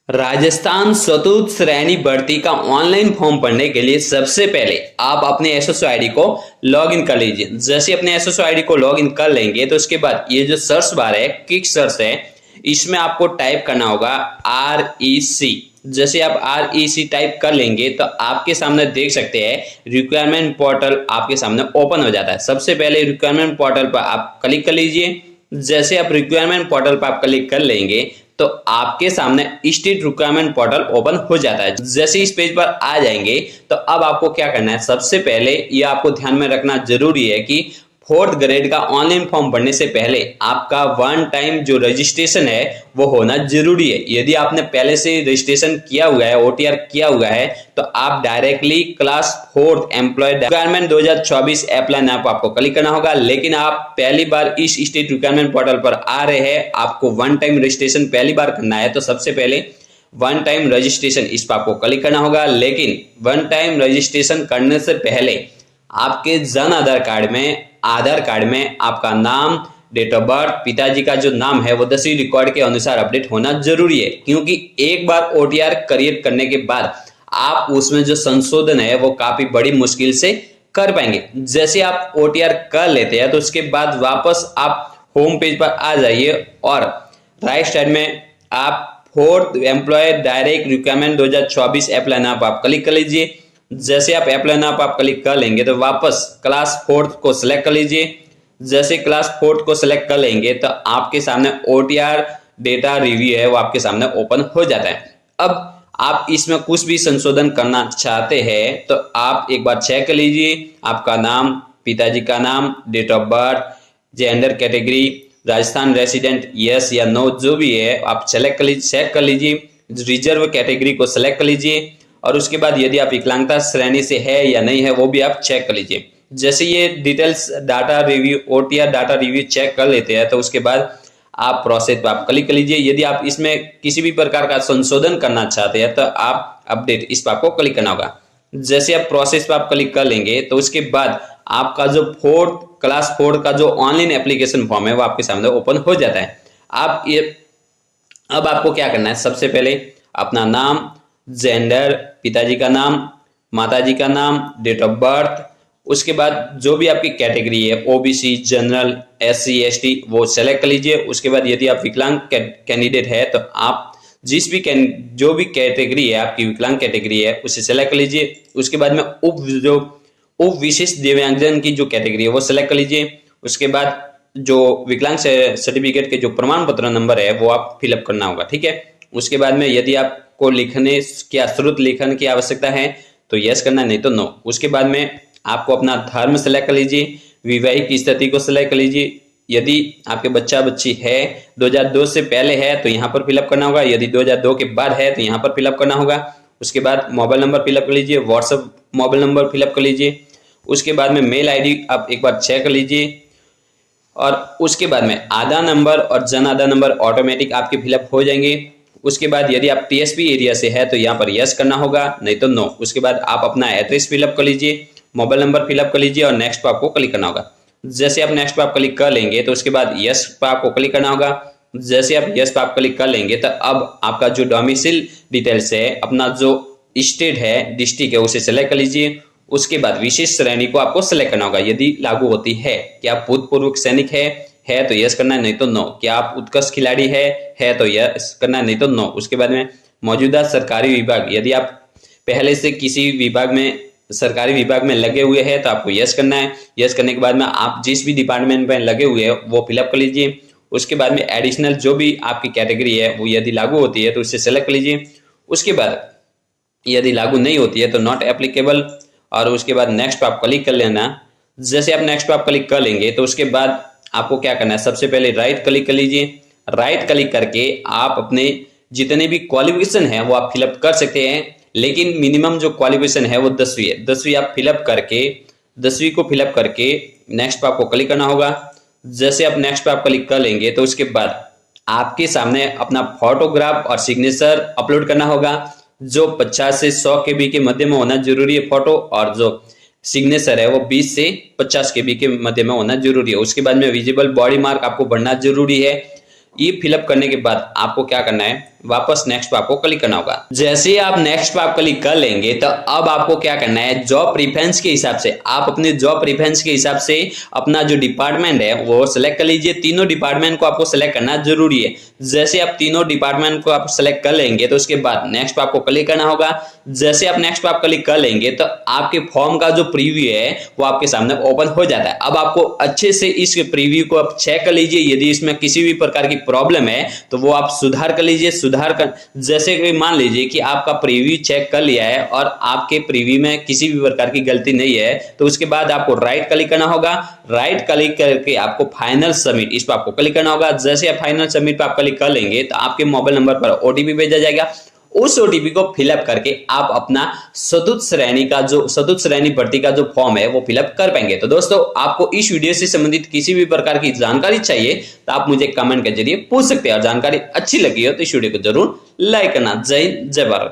राजस्थान चतुर्थ श्रेणी भर्ती का ऑनलाइन फॉर्म भरने के लिए सबसे पहले आप अपने एसएसओ आईडी को लॉगिन कर लीजिए। जैसे अपने एसएसओ आईडी को लॉगिन कर लेंगे तो उसके बाद ये जो सर्च बार है, क्विक सर्च है, इसमें आपको टाइप करना होगा REC। जैसे आप REC टाइप कर लेंगे तो आपके सामने देख सकते हैं रिक्वायरमेंट पोर्टल आपके सामने ओपन हो जाता है। सबसे पहले रिक्वायरमेंट पोर्टल पर आप क्लिक कर लीजिए। जैसे आप रिक्वायरमेंट पोर्टल पर आप क्लिक कर लेंगे तो आपके सामने स्टेट रिक्वायरमेंट पोर्टल ओपन हो जाता है। जैसे इस पेज पर आ जाएंगे तो अब आपको क्या करना है, सबसे पहले ये आपको ध्यान में रखना जरूरी है कि फोर्थ ग्रेड का ऑनलाइन फॉर्म भरने से पहले आपका वन टाइम जो रजिस्ट्रेशन है वो होना जरूरी है। यदि आपने पहले से रजिस्ट्रेशन किया हुआ है, OTR किया हुआ है, तो आप directly class 4 employ requirement 2024 apply now पर आपको क्लिक करना होगा। लेकिन आप पहली बार इस स्टेट रिक्वायरमेंट पोर्टल पर आ रहे हैं, आपको वन टाइम रजिस्ट्रेशन पहली बार करना है, तो सबसे पहले वन टाइम रजिस्ट्रेशन इस पर आपको क्लिक करना होगा। लेकिन वन टाइम रजिस्ट्रेशन करने से पहले आपके जन आधार कार्ड में आपका नाम, डेट ऑफ बर्थ, पिताजी का जो नाम है वो 10वीं रिकॉर्ड के अनुसार अपडेट होना जरूरी है। क्योंकि एक बार OTR क्रिएट करने के बाद आप उसमें जो संशोधन है वो काफी बड़ी मुश्किल से कर पाएंगे। जैसे आप OTR कर लेते हैं तो उसके बाद वापस आप होम पेज पर आ जाइए और राइट साइड में आप fourth employ direct requirement 2024 apply now पर आप क्लिक कर लीजिए। जैसे आप अप्लाई नाउ पर आप क्लिक कर लेंगे तो वापस क्लास 4 को सिलेक्ट कर लीजिए। जैसे क्लास 4 को सिलेक्ट कर लेंगे तो आपके सामने OTR डेटा रिव्यू है वो आपके सामने ओपन हो जाता है। अब आप इसमें कुछ भी संशोधन करना चाहते हैं तो आप एक बार चेक कर लीजिए। आपका नाम, पिताजी का नाम, date of birth, gender category, Rajasthan resident, yes या नो जो भी है आप सेलेक्ट कर लीजिए, चेक कर लीजिए। रिजर्व कैटेगरी को सिलेक्ट कर लीजिए और उसके बाद यदि आप विकलांगता श्रेणी से है या नहीं है वो भी आप चेक कर लीजिए। जैसे ये details data review, OTR data review check कर लेते हैं तो उसके बाद आप प्रोसेस पर आप क्लिक कर लीजिए। यदि आप इसमें किसी भी प्रकार का संशोधन करना चाहते हैं तो आप अपडेट इस पर आपको क्लिक करना होगा। जैसे आप प्रोसेस पर आप क्लिक कर लेंगे तो उसके बाद आपका जो क्लास 4 का जो ऑनलाइन एप्लीकेशन फॉर्म है वो आपके सामने ओपन हो जाता है। अब आपको क्या करना है, सबसे पहले अपना नाम, जेंडर, पिताजी का नाम, माताजी का नाम, डेट ऑफ बर्थ, उसके बाद जो भी आपकी कैटेगरी है OBC, जनरल, SC ST वो सेलेक्ट कर लीजिए। उसके बाद यदि आप विकलांग कैंडिडेट है तो आप जो भी कैटेगरी है आपकी विकलांग कैटेगरी है उसे सेलेक्ट कर लीजिए। उसके बाद में उप विशिष्ट दिव्यांगजन की जो कैटेगरी है वो सेलेक्ट कर लीजिए। उसके बाद जो विकलांग सर्टिफिकेट के जो प्रमाण पत्र नंबर है वो आप फिलअप करना होगा, ठीक है। उसके बाद में यदि आपको लिखने की श्रुत लेखन की आवश्यकता है तो यस करना है, नहीं तो नो। उसके बाद में आपको अपना धर्म सेलेक्ट कर लीजिए, वैवाहिक स्थिति को सेलेक्ट कर लीजिए। यदि आपके बच्चा बच्ची है 2002 से पहले है तो यहाँ पर फिलअप करना होगा, यदि 2002 के बाद है तो यहाँ पर फिलअप करना होगा। उसके बाद मोबाइल नंबर फिलअप कर लीजिए, व्हाट्सएप मोबाइल नंबर फिलअप कर लीजिए। उसके बाद में मेल ID आप एक बार चेक कर लीजिए और उसके बाद में आधार नंबर और जन आधार नंबर ऑटोमेटिक आपके फिलअप हो जाएंगे। उसके बाद यदि आप TSP एरिया से है तो यहाँ पर यस करना होगा, नहीं तो नो। उसके बाद आप अपना एड्रेस फिलअप कर लीजिए, मोबाइल नंबर फिलअप कर लीजिए और नेक्स्ट पर आपको क्लिक करना होगा। जैसे आप नेक्स्ट पर आप क्लिक कर लेंगे तो उसके बाद यस पर आपको क्लिक करना होगा। जैसे आप यस पर आप क्लिक कर लेंगे तो अब आपका जो डोमिसाइल डिटेल्स है, अपना जो स्टेट है, डिस्ट्रिक्ट है, उसे सेलेक्ट कर लीजिए। उसके बाद विशेष श्रेणी को आपको सेलेक्ट करना होगा यदि लागू होती है। क्या आप भूतपूर्व सैनिक है तो यस करना है, नहीं तो नो। क्या आप उत्कृष्ट खिलाड़ी है तो यस करना है, नहीं तो नो। उसके बाद में मौजूदा सरकारी विभाग, यदि आप पहले से किसी विभाग में सरकारी विभाग में लगे हुए हैं तो आपको यस करना है। यस करने के बाद में आप जिस भी डिपार्टमेंट में लगे हुए हैं वो फिलअप कर लीजिए। उसके बाद में एडिशनल जो भी आपकी कैटेगरी है वो यदि लागू होती है तो उसे सेलेक्ट कर लीजिए। उसके बाद यदि लागू नहीं होती है तो नॉट एप्लीकेबल और उसके बाद नेक्स्ट पर आप क्लिक कर लेना। जैसे आप नेक्स्ट पर आप क्लिक कर लेंगे तो उसके बाद आपको क्या करना है, सबसे पहले राइट क्लिक कर लीजिए। राइट क्लिक करके आप अपने जितने भी क्वालिफिकेशन है वो आप फिलअप कर सकते हैं, लेकिन मिनिमम जो क्वालिफिकेशन है वो 10वीं है। 10वीं आप फिलअप करके 10वीं को फिलअप करके नेक्स्ट पर आपको क्लिक करना होगा। जैसे आप नेक्स्ट पर आप क्लिक कर लेंगे तो उसके बाद आपके सामने अपना फोटोग्राफ और सिग्नेचर अपलोड करना होगा, जो 50 से 100 KB के मध्य में होना जरूरी है फोटो, और जो सिग्नेचर है वो 20 से 50 KB के मध्य में होना जरूरी है। उसके बाद में विजिबल बॉडी मार्क आपको भरना जरूरी है। ये फिलअप करने के बाद आपको क्या करना है, वापस नेक्स्ट पे आपको क्लिक करना होगा। जैसे ही आप नेक्स्ट पे आप क्लिक कर लेंगे तो अब आपको क्या करना है, जॉब प्रेफरेंस के हिसाब से आप अपने जॉब प्रेफरेंस के हिसाब से अपना जो डिपार्टमेंट है वो सिलेक्ट कर लीजिए। तीनों डिपार्टमेंट को आपको सिलेक्ट करना जरूरी है। जैसे आप तीनों डिपार्टमेंट को आप सिलेक्ट कर लेंगे तो उसके बाद नेक्स्ट पे आपको क्लिक करना होगा। जैसे आप नेक्स्ट पे आप क्लिक कर लेंगे तो आपके फॉर्म का जो प्रीव्यू है वो आपके सामने ओपन हो जाता है। अब आपको अच्छे से इस प्रीव्यू को आप चेक कर लीजिए। यदि इसमें किसी भी प्रकार की प्रॉब्लम है तो वो आप सुधार कर लीजिए। सुधार कर जैसे कि मान लीजिए कि आपका प्रीव्यू चेक कर लिया है और आपके प्रीव्यू में किसी भी प्रकार की गलती नहीं है तो उसके बाद आपको राइट क्लिक करना होगा। राइट क्लिक करके आपको फाइनल सबमिट इस पर आपको क्लिक करना होगा। जैसे आप फाइनल सबमिट पर आप क्लिक कर लेंगे तो आपके मोबाइल नंबर पर ओटीपी भेजा जाएगा। उस ओटीपी को फिलअप करके आप अपना चतुर्थ श्रेणी भर्ती का जो फॉर्म है वो फिलअप कर पाएंगे। तो दोस्तों आपको इस वीडियो से संबंधित किसी भी प्रकार की जानकारी चाहिए तो आप मुझे कमेंट के जरिए पूछ सकते हैं और जानकारी अच्छी लगी हो तो इस वीडियो को जरूर लाइक करना। जय हिंद, जय भारत।